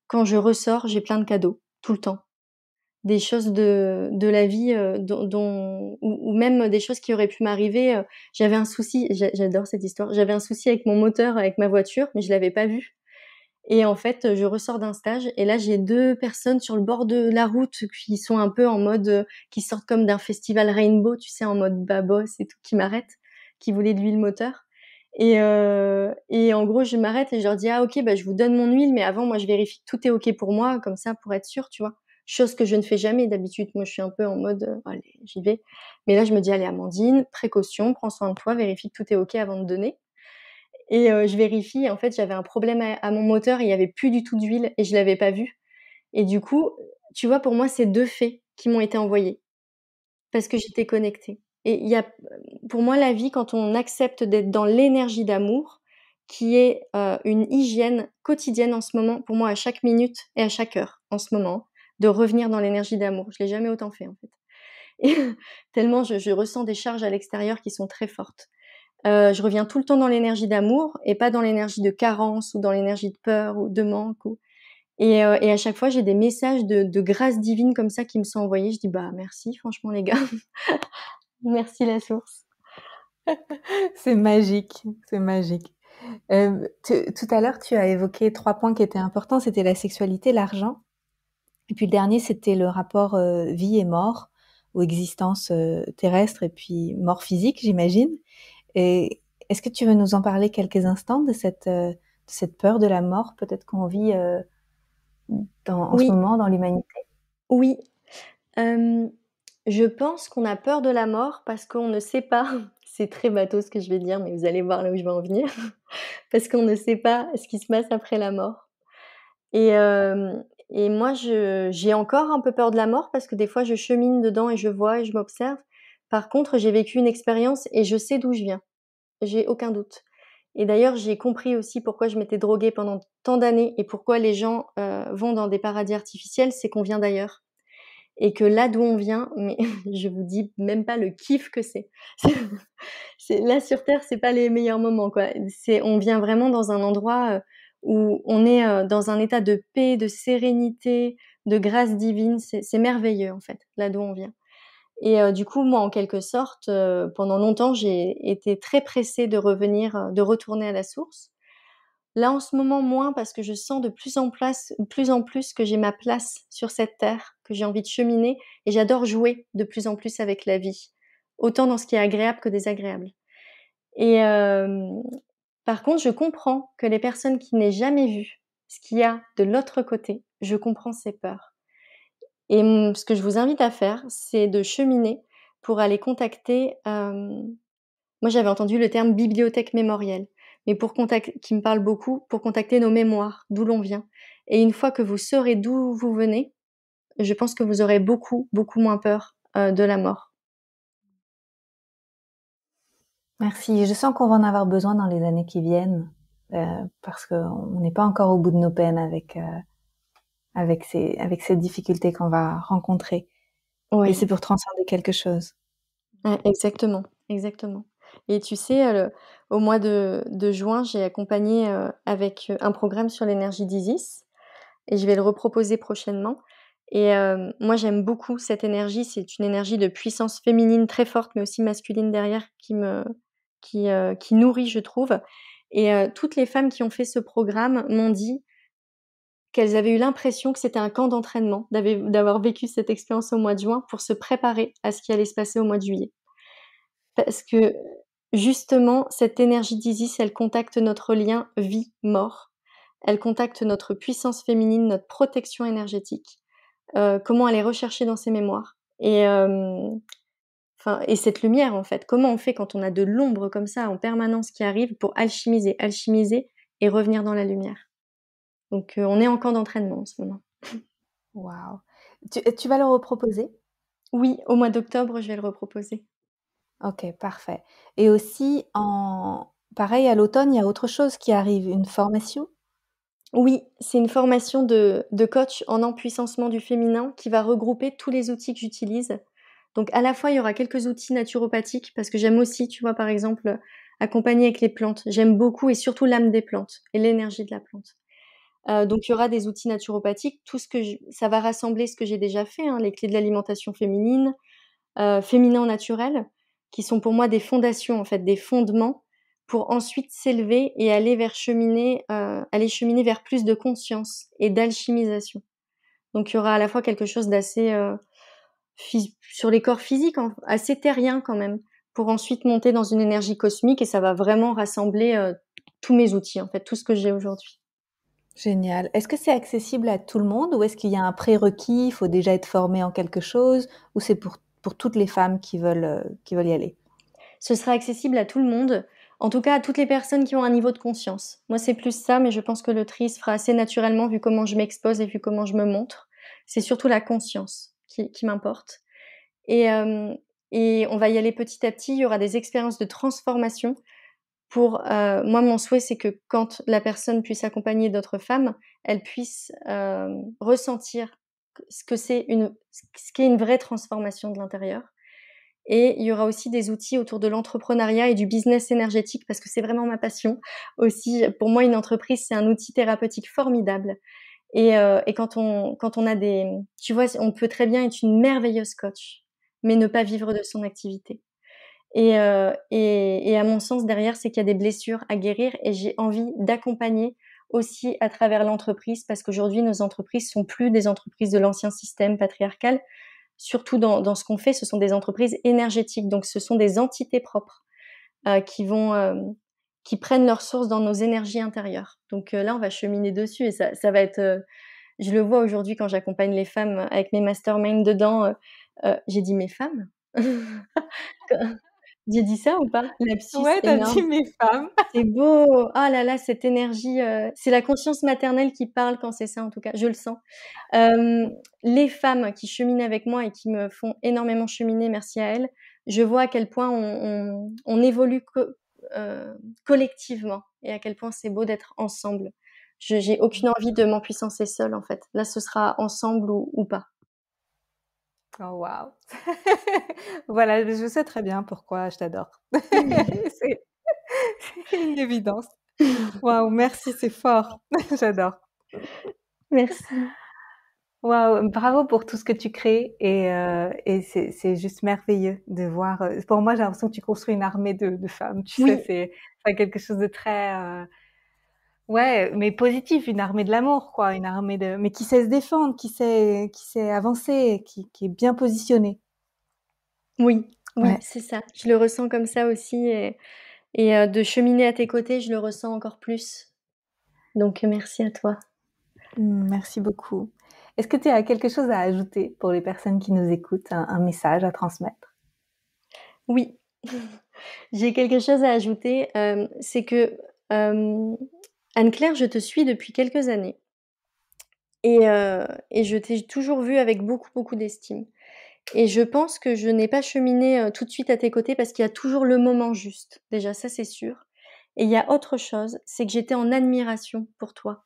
quand je ressors, j'ai plein de cadeaux, tout le temps. Des choses de la vie, ou même des choses qui auraient pu m'arriver, j'avais un souci, j'adore cette histoire. J'avais un souci avec mon moteur, avec ma voiture, mais je l'avais pas vu et en fait, je ressors d'un stage et là, j'ai 2 personnes sur le bord de la route qui sont un peu en mode, qui sortent comme d'un festival rainbow, tu sais, en mode babos et tout, qui m'arrêtent, qui voulaient de l'huile moteur et en gros, je m'arrête et je leur dis: «Ah OK, bah, je vous donne mon huile, mais avant, moi, je vérifie que tout est OK pour moi, comme ça, pour être sûre», tu vois? Chose que je ne fais jamais d'habitude. Moi, je suis un peu en mode, «Allez, j'y vais». Mais là, je me dis: «Allez, Amandine, précaution, prends soin de toi, vérifie que tout est OK avant de donner». Et je vérifie et en fait, j'avais un problème à mon moteur, il y avait plus du tout d'huile et je l'avais pas vu et du coup, tu vois, pour moi, c'est 2 faits qui m'ont été envoyés parce que j'étais connectée et il y a pour moi, la vie, quand on accepte d'être dans l'énergie d'amour, qui est, une hygiène quotidienne en ce moment, pour moi, à chaque minute et à chaque heure, en ce moment, de revenir dans l'énergie d'amour. Je l'ai jamais autant fait, en fait et tellement je ressens des charges à l'extérieur qui sont très fortes. Je reviens tout le temps dans l'énergie d'amour et pas dans l'énergie de carence ou dans l'énergie de peur ou de manque. Et à chaque fois, j'ai des messages de grâce divine comme ça qui me sont envoyés. Je dis bah merci, franchement les gars, merci la source. C'est magique, c'est magique. Tout à l'heure, tu as évoqué 3 points qui étaient importants, c'était la sexualité, l'argent, et puis le dernier, c'était le rapport vie et mort, ou existence terrestre, et puis mort physique, j'imagine. Et est-ce que tu veux nous en parler quelques instants de cette peur de la mort, peut-être qu'on vit en ce Oui, moment dans l'humanité? oui. Je pense qu'on a peur de la mort parce qu'on ne sait pas, c'est très bateau ce que je vais dire, mais vous allez voir là où je vais en venir, parce qu'on ne sait pas ce qui se passe après la mort. Et moi j'ai encore un peu peur de la mort parce que des fois je chemine dedans et je vois et je m'observe. Par contre, j'ai vécu une expérience et je sais d'où je viens. J'ai aucun doute. Et d'ailleurs, j'ai compris aussi pourquoi je m'étais droguée pendant tant d'années et pourquoi les gens, vont dans des paradis artificiels, c'est qu'on vient d'ailleurs. Et que là d'où on vient, mais je vous dis même pas le kiff que c'est. C'est là sur terre, c'est pas les meilleurs moments quoi. On vient vraiment dans un endroit, où on est, dans un état de paix, de sérénité, de grâce divine. C'est merveilleux en fait, là d'où on vient. Et du coup, moi, en quelque sorte, pendant longtemps, j'ai été très pressée de revenir, de retourner à la source. Là, en ce moment, moins parce que je sens de plus en plus que j'ai ma place sur cette terre, que j'ai envie de cheminer et j'adore jouer de plus en plus avec la vie, autant dans ce qui est agréable que désagréable. Et par contre, je comprends que les personnes qui n'aient jamais vu ce qu'il y a de l'autre côté, je comprends ces peurs. Et ce que je vous invite à faire, c'est de cheminer pour aller contacter, moi j'avais entendu le terme bibliothèque mémorielle, mais qui me parle beaucoup, pour contacter nos mémoires, d'où l'on vient. Et une fois que vous saurez d'où vous venez, je pense que vous aurez beaucoup, beaucoup moins peur, de la mort. Merci. Je sens qu'on va en avoir besoin dans les années qui viennent, parce qu'on n'est pas encore au bout de nos peines avec ces difficultés qu'on va rencontrer. Et c'est Oui. pour transcender quelque chose. Ouais, exactement, exactement. Et tu sais, au mois de juin, j'ai accompagné, avec, un programme sur l'énergie d'Isis et je vais le reproposer prochainement. Et moi, j'aime beaucoup cette énergie. C'est une énergie de puissance féminine très forte, mais aussi masculine derrière qui nourrit, je trouve. Et toutes les femmes qui ont fait ce programme m'ont dit qu'elles avaient eu l'impression que c'était un camp d'entraînement, d'avoir vécu cette expérience au mois de juin pour se préparer à ce qui allait se passer au mois de juillet. Parce que justement, cette énergie d'Isis, elle contacte notre lien vie-mort. Elle contacte notre puissance féminine, notre protection énergétique, comment aller rechercher dans ses mémoires et et cette lumière, en fait. Comment on fait quand on a de l'ombre comme ça en permanence qui arrive pour alchimiser et revenir dans la lumière. Donc on est en camp d'entraînement en ce moment. Waouh. Tu vas le reproposer? Oui, au mois d'octobre, je vais le reproposer. OK, parfait. Et aussi pareil, à l'automne, il y a autre chose qui arrive, une formation? Oui, c'est une formation de coach en empuissancement du féminin qui va regrouper tous les outils que j'utilise. Donc à la fois, il y aura quelques outils naturopathiques parce que j'aime aussi, tu vois, par exemple, accompagner avec les plantes. J'aime beaucoup et surtout l'âme des plantes et l'énergie de la plante. Donc il y aura des outils naturopathiques, tout ce que ça va rassembler ce que j'ai déjà fait, hein, les clés de l'alimentation féminine, féminin naturel, qui sont pour moi des fondations, en fait, des fondements pour ensuite s'élever et aller cheminer vers plus de conscience et d'alchimisation. Donc il y aura à la fois quelque chose d'assez, sur les corps physiques, assez terrien quand même, pour ensuite monter dans une énergie cosmique et ça va vraiment rassembler, tous mes outils, en fait, tout ce que j'ai aujourd'hui. Génial. Est-ce que c'est accessible à tout le monde ou est-ce qu'il y a un prérequis, il faut déjà être formé en quelque chose ou c'est pour toutes les femmes qui veulent y aller? Ce sera accessible à tout le monde, en tout cas à toutes les personnes qui ont un niveau de conscience. Moi, c'est plus ça, mais je pense que le tri se fera assez naturellement vu comment je m'expose et vu comment je me montre. C'est surtout la conscience qui m'importe. Et, et on va y aller petit à petit. Il y aura des expériences de transformation. Moi, mon souhait, c'est que quand la personne puisse accompagner d'autres femmes, elle puisse ressentir ce qu'est une vraie transformation de l'intérieur. Et il y aura aussi des outils autour de l'entrepreneuriat et du business énergétique parce que c'est vraiment ma passion aussi. Pour moi, une entreprise, c'est un outil thérapeutique formidable. Et quand on a tu vois, on peut très bien être une merveilleuse coach, mais ne pas vivre de son activité. Et à mon sens, derrière, c'est qu'il y a des blessures à guérir et j'ai envie d'accompagner aussi à travers l'entreprise parce qu'aujourd'hui, nos entreprises sont plus des entreprises de l'ancien système patriarcal. Surtout dans ce qu'on fait, ce sont des entreprises énergétiques. Donc, ce sont des entités propres qui prennent leur source dans nos énergies intérieures. Donc là, on va cheminer dessus et ça va être... je le vois aujourd'hui quand j'accompagne les femmes avec mes masterminds dedans. J'ai dit mes femmes J'ai dit ça ou pas? Lapsus Ouais, t'as dit énorme. mes femmes. C'est beau! Ah là là, cette énergie, c'est la conscience maternelle qui parle quand c'est ça en tout cas, je le sens. Les femmes qui cheminent avec moi et qui me font énormément cheminer, merci à elles, je vois à quel point on évolue collectivement et à quel point c'est beau d'être ensemble. J'ai aucune envie de m'empuissancer seule en fait. Là, ce sera ensemble ou pas. Oh waouh! Voilà, je sais très bien pourquoi je t'adore. C'est une évidence. Waouh, merci, c'est fort. J'adore. Merci. Waouh, bravo pour tout ce que tu crées et c'est juste merveilleux de voir. Pour moi, j'ai l'impression que tu construis une armée de femmes. Tu Oui. sais, c'est quelque chose de très ouais, mais positif, une armée de l'amour, quoi, une armée mais qui sait se défendre, qui sait avancer, qui est bien positionnée. Oui, oui, Ouais. c'est ça. Je le ressens comme ça aussi et de cheminer à tes côtés, je le ressens encore plus. Donc merci à toi. Merci beaucoup. Est-ce que tu as quelque chose à ajouter pour les personnes qui nous écoutent, un message à transmettre? Oui, j'ai quelque chose à ajouter, c'est que, Anne-Claire, je te suis depuis quelques années et je t'ai toujours vue avec beaucoup, beaucoup d'estime et je pense que je n'ai pas cheminé, tout de suite à tes côtés parce qu'il y a toujours le moment juste. Déjà ça, c'est sûr et il y a autre chose, c'est que j'étais en admiration pour toi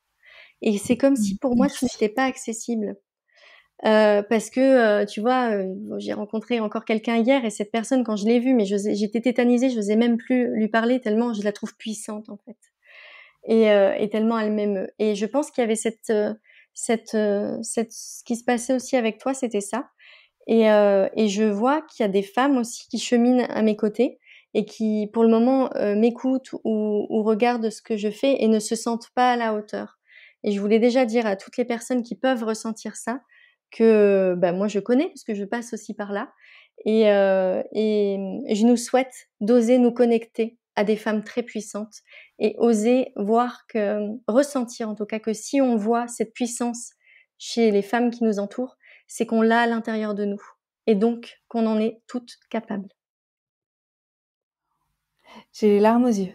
et c'est comme si pour moi tu Merci. n'étais pas accessible. Parce que, tu vois, j'ai rencontré encore quelqu'un hier et cette personne quand je l'ai vue, mais j'étais tétanisée, j'osais même plus lui parler tellement je la trouve puissante en fait et tellement elle m'émeut et je pense qu'il y avait ce qui se passait aussi avec toi, c'était ça et je vois qu'il y a des femmes aussi qui cheminent à mes côtés et qui, pour le moment, m'écoutent ou regardent ce que je fais et ne se sentent pas à la hauteur et je voulais déjà dire à toutes les personnes qui peuvent ressentir ça que, bah, moi je connais parce que je passe aussi par là et je nous souhaite d'oser nous connecter à des femmes très puissantes et oser voir ressentir en tout cas que si on voit cette puissance chez les femmes qui nous entourent, c'est qu'on l'a à l'intérieur de nous et donc qu'on en est toutes capables. J'ai les larmes aux yeux.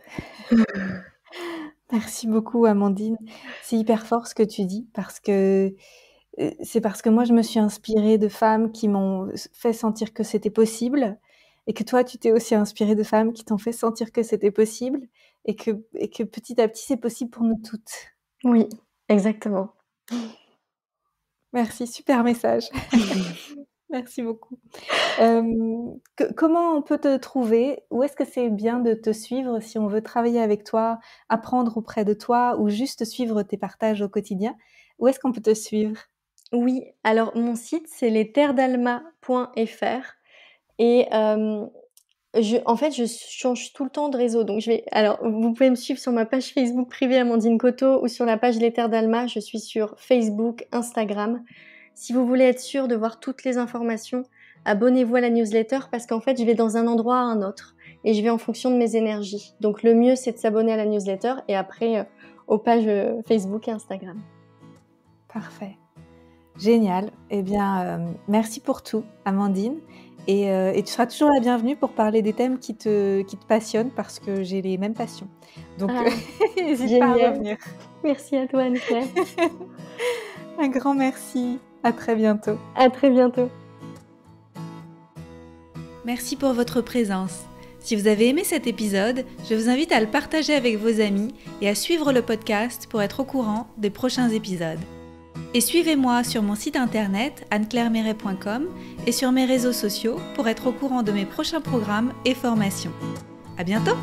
Merci beaucoup, Amandine. C'est hyper fort ce que tu dis parce que c'est parce que moi, je me suis inspirée de femmes qui m'ont fait sentir que c'était possible et que toi, tu t'es aussi inspirée de femmes qui t'ont fait sentir que c'était possible et que petit à petit, c'est possible pour nous toutes. Oui, exactement. Merci, super message. Merci beaucoup. Comment on peut te trouver? Où est-ce que c'est bien de te suivre si on veut travailler avec toi, apprendre auprès de toi ou juste suivre tes partages au quotidien? Où est-ce qu'on peut te suivre? Oui, alors mon site, c'est lesterredalma.fr et en fait, je change tout le temps de réseau, donc alors vous pouvez me suivre sur ma page Facebook privée Amandine Coteau ou sur la page Les Terres d'Alma, je suis sur Facebook, Instagram. Si vous voulez être sûr de voir toutes les informations, abonnez-vous à la newsletter parce qu'en fait, je vais dans un endroit à un autre et je vais en fonction de mes énergies. Donc le mieux, c'est de s'abonner à la newsletter et après aux pages Facebook et Instagram. Parfait. Génial. Eh bien, merci pour tout, Amandine. Et tu seras toujours la bienvenue pour parler des thèmes qui te passionnent parce que j'ai les mêmes passions. Donc, n'hésite pas à revenir. Merci à toi, Anne-Claire. Un grand merci. À très bientôt. À très bientôt. Merci pour votre présence. Si vous avez aimé cet épisode, je vous invite à le partager avec vos amis et à suivre le podcast pour être au courant des prochains épisodes. Et suivez-moi sur mon site internet anneclairemeret.com et sur mes réseaux sociaux pour être au courant de mes prochains programmes et formations. À bientôt!